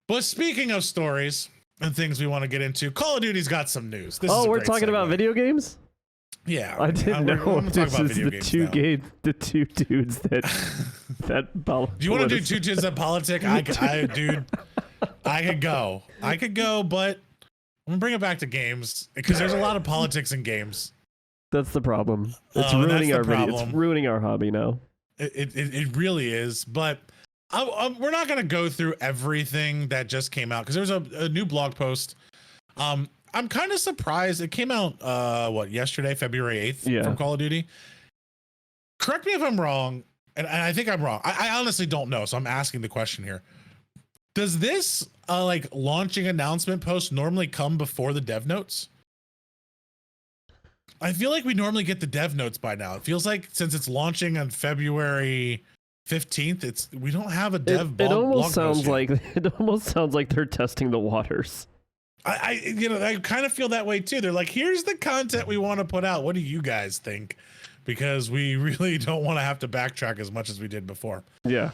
But speaking of stories and things we want to get into, Call of Duty's got some news. We're talking about video games? Yeah. I didn't know this is the two dudes that do you want to do two dudes that politic? I could go, but I'm gonna bring it back to games because there's a lot of politics in games. That's the problem. It's ruining our video. It's ruining our hobby now. It really is. But we're not gonna go through everything that just came out because there's a new blog post. I'm kind of surprised it came out yesterday, February 8th from Call of Duty. Correct me if I'm wrong, and I think I'm wrong. I honestly don't know, so I'm asking the question here. Does this launching announcement post normally come before the dev notes? I feel like we normally get the dev notes by now. It feels like since it's launching on February 15th, we don't have a dev it almost sounds like they're testing the waters. I kind of feel that way too. They're like, here's the content we want to put out. What do you guys think? Because we really don't want to have to backtrack as much as we did before. Yeah.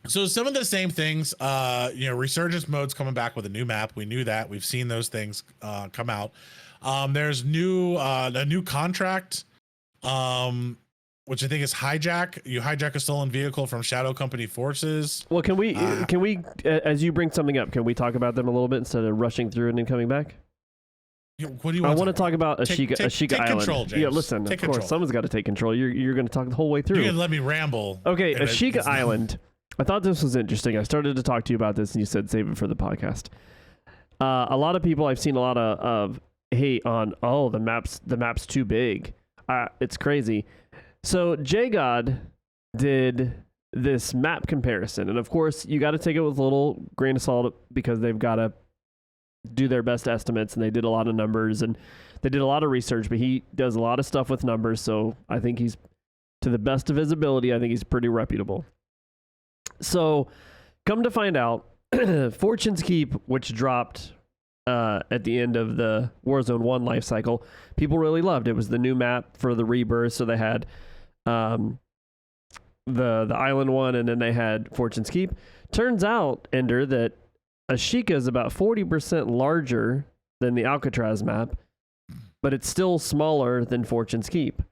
So some of the same things, Resurgence mode's coming back with a new map. We knew that. We've seen those things come out. There's a new contract, which I think is hijack. You hijack a stolen vehicle from Shadow Company forces. Well, can we, as you bring something up, can we talk about them a little bit instead of rushing through and then coming back? What do you want? I want to talk about Ashika Island. Control, James. Yeah, listen, of course, someone's got to take control. You're going to talk the whole way through. You're going to let me ramble. Okay, Ashika Island. I thought this was interesting. I started to talk to you about this, and you said save it for the podcast. A lot of people, I've seen a lot of hate on, the map's too big. It's crazy. So JGod did this map comparison, and of course, you got to take it with a little grain of salt because they've got to do their best estimates, and they did a lot of numbers, and they did a lot of research, but he does a lot of stuff with numbers, so I think he's, to the best of his ability, I think he's pretty reputable. So, come to find out, Fortune's Keep, which dropped at the end of the Warzone 1 life cycle, people really loved. It was the new map for the Rebirth, so they had the Island one, and then they had Fortune's Keep. Turns out, Ender, that Ashika is about 40% larger than the Alcatraz map, but it's still smaller than Fortune's Keep.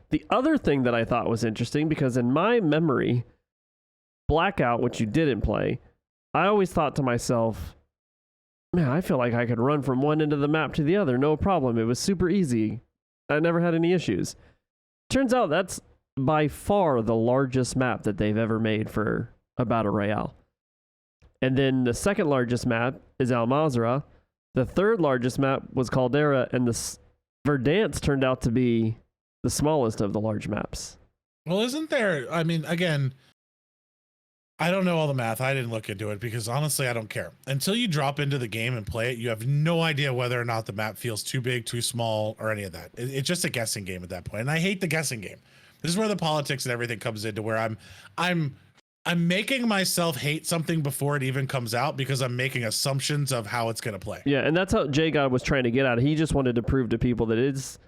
The other thing that I thought was interesting, because in my memory, Blackout, which you didn't play, I always thought to myself, man, I feel like I could run from one end of the map to the other, no problem. It was super easy. I never had any issues. Turns out that's by far the largest map that they've ever made for a Battle Royale. And then the second largest map is Al Mazrah. The third largest map was Caldera, and the Verdansk turned out to be the smallest of the large maps. Well, isn't there, I mean, again, I don't know all the math. I didn't look into it because honestly, I don't care. Until you drop into the game and play it, you have no idea whether or not the map feels too big, too small, or any of that. It's just a guessing game at that point. And I hate the guessing game. This is where the politics and everything comes into, where I'm making myself hate something before it even comes out because I'm making assumptions of how it's going to play. Yeah, and that's how JGod was trying to get at it. He just wanted to prove to people that it's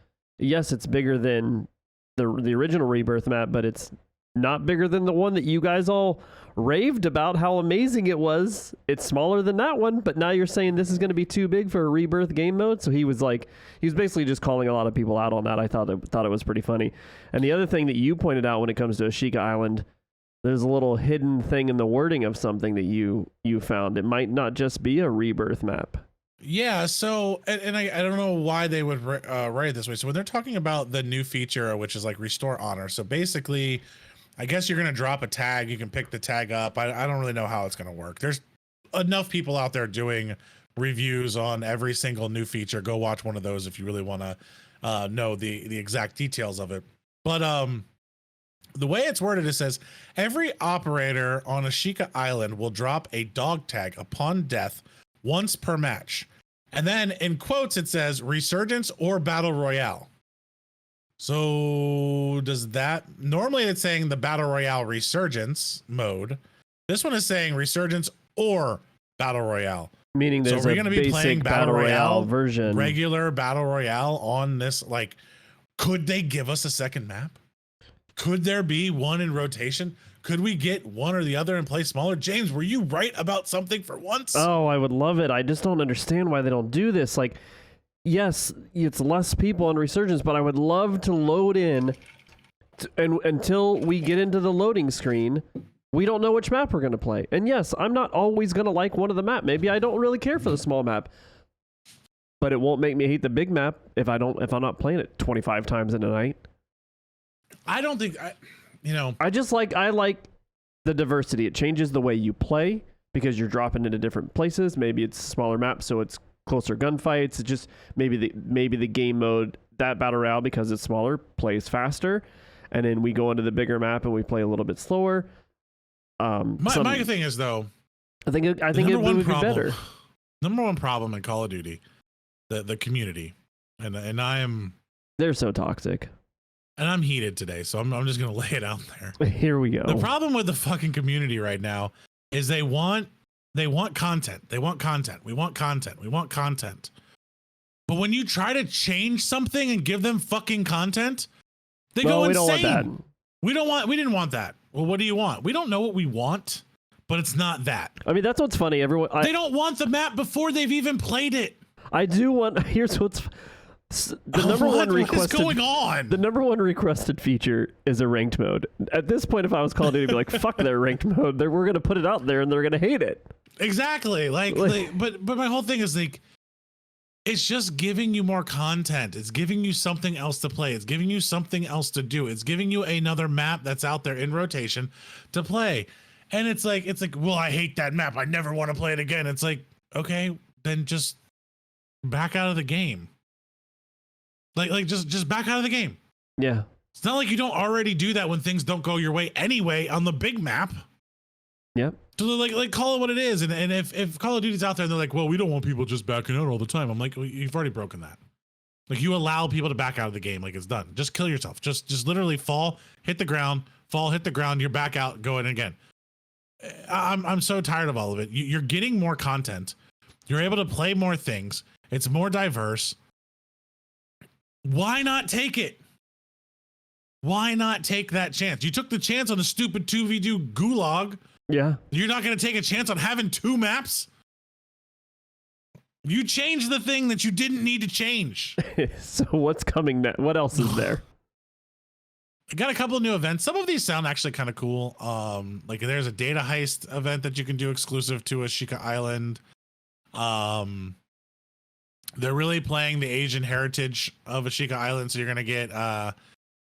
bigger than the original Rebirth map, but it's not bigger than the one that you guys all raved about how amazing it was. It's smaller than that one, but now you're saying this is going to be too big for a Rebirth game mode. So he was basically just calling a lot of people out on that. I thought it was pretty funny. And the other thing that you pointed out when it comes to Ashika Island, there's a little hidden thing in the wording of something that you found. It might not just be a Rebirth map. Yeah, so, and I don't know why they would write it this way. So when they're talking about the new feature, which is like Restore Honor, so basically, I guess you're going to drop a tag. You can pick the tag up. I don't really know how it's going to work. There's enough people out there doing reviews on every single new feature. Go watch one of those if you really want to know the exact details of it. But the way it's worded, it says, every operator on Ashika Island will drop a dog tag upon death once per match. And then in quotes, it says Resurgence or Battle Royale. So does that, normally it's saying the Battle Royale Resurgence mode. This one is saying Resurgence or Battle Royale. Meaning there's going to be playing Battle Royale version, regular Battle Royale on this. Like, could they give us a second map? Could there be one in rotation? Could we get one or the other and play smaller? James, were you right about something for once? Oh, I would love it. I just don't understand why they don't do this. Like, yes, it's less people on Resurgence, but I would love to load in, and until we get into the loading screen, we don't know which map we're going to play. And yes, I'm not always going to like one of the map. Maybe I don't really care for the small map, but it won't make me hate the big map if I'm not playing it 25 times in a night. I don't think I like the diversity. It changes the way you play because you're dropping into different places. Maybe it's smaller maps, so it's closer gunfights. It's just maybe the game mode, that battle royale, because it's smaller, plays faster, and then we go into the bigger map and we play a little bit slower. My thing is, though, I think it would be better. Number one problem in Call of Duty, the community, and they're so toxic. And I'm heated today, so I'm just gonna lay it out there. Here we go. The problem with the fucking community right now is they want content. They want content. We want content. We want content. But when you try to change something and give them fucking content, they go insane. We don't want that. We didn't want that. Well, what do you want? We don't know what we want, but it's not that. I mean, that's what's funny. They don't want the map before they've even played it. I do want. Here's what's. The number one requested, what is going on? The number one requested feature is a ranked mode. At this point, if I was Call of Duty, I'd be like, fuck their ranked mode. We're going to put it out there and they're going to hate it. Exactly. But my whole thing is like, it's just giving you more content. It's giving you something else to play. It's giving you something else to do. It's giving you another map that's out there in rotation to play. And it's like, well, I hate that map. I never want to play it again. It's like, okay, then just back out of the game. Like just back out of the game. Yeah. It's not like you don't already do that when things don't go your way anyway on the big map. Yep. So like call it what it is. And if Call of Duty's out there and they're like, well, we don't want people just backing out all the time. I'm like, well, you've already broken that. Like, you allow people to back out of the game. Like, it's done. Just kill yourself. Just literally fall, hit the ground, hit the ground. You're back out, going again. I'm so tired of all of it. You're getting more content. You're able to play more things. It's more diverse. Why not take it? Why not take that chance? You took the chance on a stupid 2v2 gulag. Yeah. You're not going to take a chance on having two maps? You changed the thing that you didn't need to change. So what's coming next? What else is there? I got a couple of new events. Some of these sound actually kind of cool. Like there's a data heist event that you can do exclusive to Ashika Island. They're really playing the Asian heritage of Ashika Island, so you're gonna get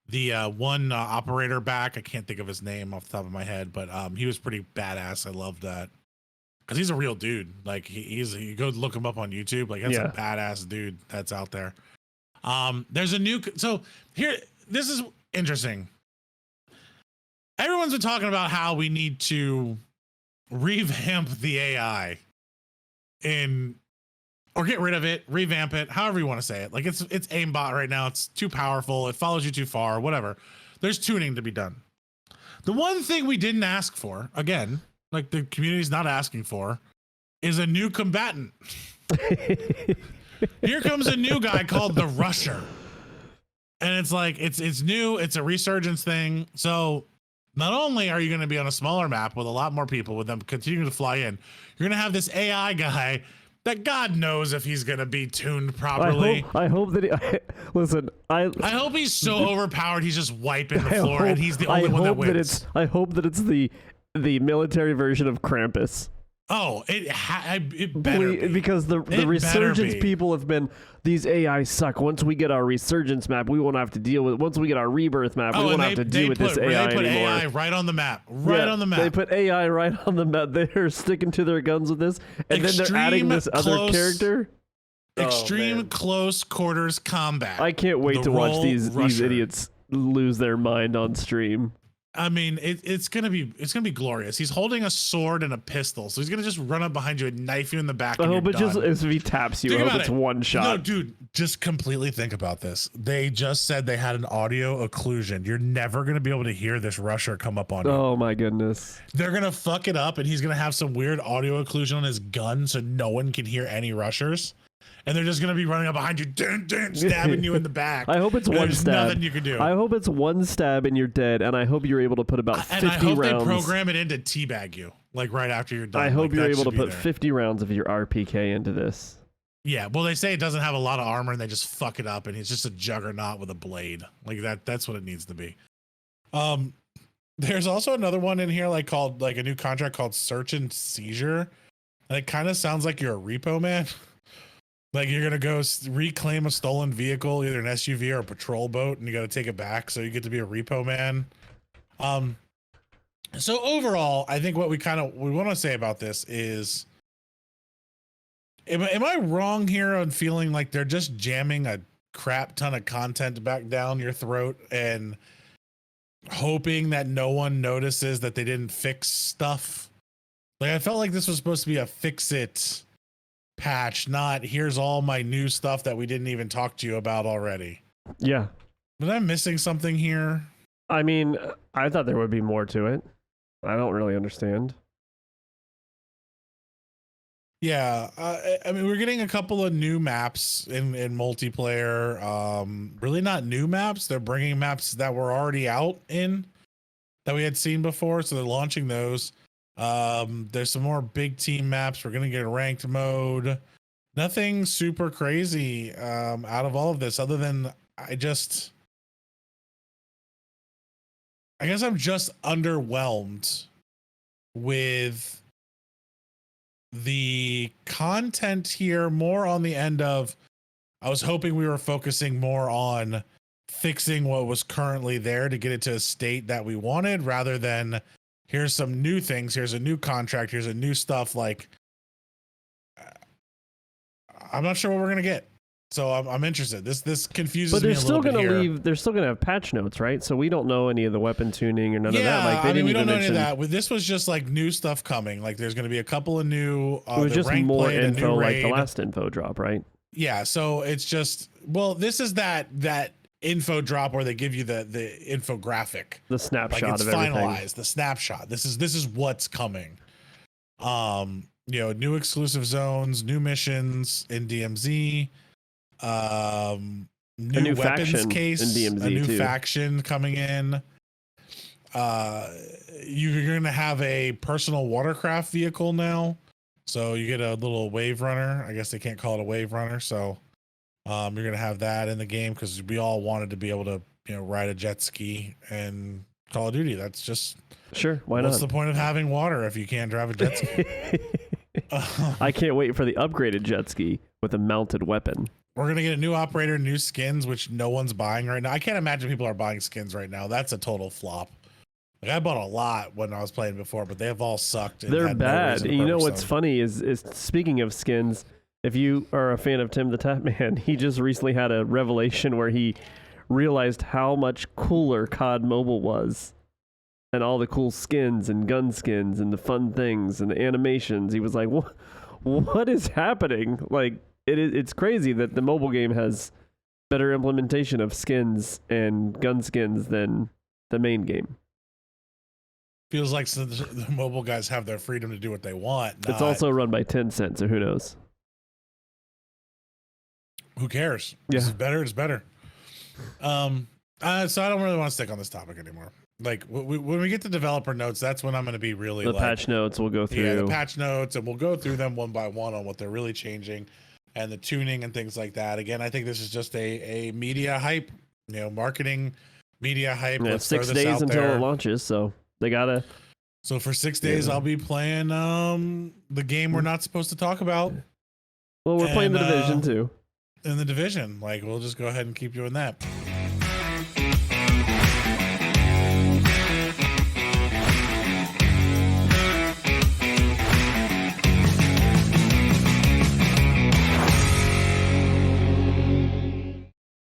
the one operator back. I can't think of his name off the top of my head, but he was pretty badass. I love that because he's a real dude. Like you go look him up on YouTube. Like that's a badass dude that's out there. There's a new this is interesting. Everyone's been talking about how we need to revamp the AI or get rid of it, revamp it, however you want to say it. Like it's aimbot right now. It's too powerful. It follows you too far, whatever. There's tuning to be done. The one thing we didn't ask for, again, like the community's not asking for, is a new combatant. Here comes a new guy called the Rusher. And it's like, it's new. It's a resurgence thing. So not only are you going to be on a smaller map with a lot more people, with them continuing to fly in, you're going to have this AI guy that God knows if he's going to be tuned properly. I hope that I hope he's so overpowered he's just wiping the floor and he's the only one that wins. I hope that it's the military version of Krampus. Oh, it better be. Because the resurgence people have been, these AI suck. Once we get our resurgence map, we won't have to deal with it. Once we get our rebirth map, we won't have to deal with this AI They put anymore. AI right on the map. On the map. They put AI right on the map. They're sticking to their guns with this. And then they're adding this other character. Extreme close quarters combat. I can't wait to watch these idiots lose their mind on stream. I mean, it's gonna be glorious. He's holding a sword and a pistol, so he's gonna just run up behind you and knife you in the back. I hope just if he taps you, I hope it's one shot. No, dude, just completely think about this. They just said they had an audio occlusion. You're never gonna be able to hear this Rusher come up on you. Oh my goodness. They're gonna fuck it up, and he's gonna have some weird audio occlusion on his gun, so no one can hear any Rushers. and they're just gonna be running up behind you, dun, dun, stabbing you in the back. I hope it's one There's stab. nothing you can do. I hope it's one stab and you're dead, and I hope you're able to put about 50 and I hope rounds. they program it in to teabag you, like right after you're done. I hope Like, you're that able to should be put there. 50 rounds of your RPK into this. Yeah, well, they say it doesn't have a lot of armor, and they just fuck it up, and he's just a juggernaut with a blade. Like that's what it needs to be. There's also another one in here, like called like a new contract called Search and Seizure, and it kind of sounds like you're a repo man. Like you're gonna go reclaim a stolen vehicle, either an SUV or a patrol boat, and you got to take it back. So you get to be a repo man. So overall, I think what we want to say about this is, am I wrong here on feeling like they're just jamming a crap ton of content back down your throat and hoping that no one notices that they didn't fix stuff? Like I felt like this was supposed to be a fix it patch, not here's all my new stuff that we didn't even talk to you about already. Yeah. But I'm missing something here. I mean, I thought there would be more to it. I don't really understand. Yeah, I mean, we're getting a couple of new maps in multiplayer. Really not new maps. They're bringing maps that were already out that we had seen before. So they're launching those. There's some more big team maps. We're going to get a ranked mode. Nothing super crazy out of all of this other than I guess I'm just underwhelmed with the content here, more on the end of I was hoping we were focusing more on fixing what was currently there to get it to a state that we wanted, rather than here's some new things, here's a new contract, here's a new stuff. Like I'm not sure what we're gonna get, so I'm interested. This confuses But me they're a still little going bit to here. leave. They're still going to have patch notes, right? So we don't know any of the weapon tuning or none of that. Like they I mean, didn't we even don't know any of mention. that. This was just like new stuff coming. Like there's going to be a couple of new. It was the just rank more blade, a new info, like the raid. last info drop, right? Yeah, so it's just, well, this is that info drop where they give you the infographic, The like snapshot it's of everything. finalized, the snapshot. This is what's coming. New exclusive zones, new missions in DMZ, new weapons faction case, in DMZ a new too. faction coming in. You're gonna have a personal watercraft vehicle now. So you get a little wave runner. I guess they can't call it a wave runner. So you're going to have that in the game because we all wanted to be able to, ride a jet ski in Call of Duty. That's just, Sure, why what's not? the point of having water if you can't drive a jet ski? I can't wait for the upgraded jet ski with a mounted weapon. We're going to get a new operator, new skins, which no one's buying right now. I can't imagine people are buying skins right now. That's a total flop. Like I bought a lot when I was playing before, but they have all sucked. And They're had no bad. reason to You know purchase what's them. funny is speaking of skins, if you are a fan of Tim the Tap Man, he just recently had a revelation where he realized how much cooler COD Mobile was. And all the cool skins and gun skins and the fun things and the animations. He was like, what is happening? Like, it's crazy that the mobile game has better implementation of skins and gun skins than the main game. Feels like the mobile guys have their freedom to do what they want. It's not- also run by Tencent, so who knows? Who cares? Yeah. This is better. It's better. So I don't really want to stick on this topic anymore. Like when we get to developer notes, that's when I'm going to be really The like, patch notes we'll go through. yeah, the patch notes, and we'll go through them one by one on what they're really changing and the tuning and things like that. Again, I think this is just a media hype, marketing media hype. Yeah, Let's 6 throw this days out until there. it launches, so they gotta. So for 6 days, Yeah. I'll be playing the game we're not supposed to talk about Well, we're playing the And, Division too. in the Division. Like we'll just go ahead and keep doing that.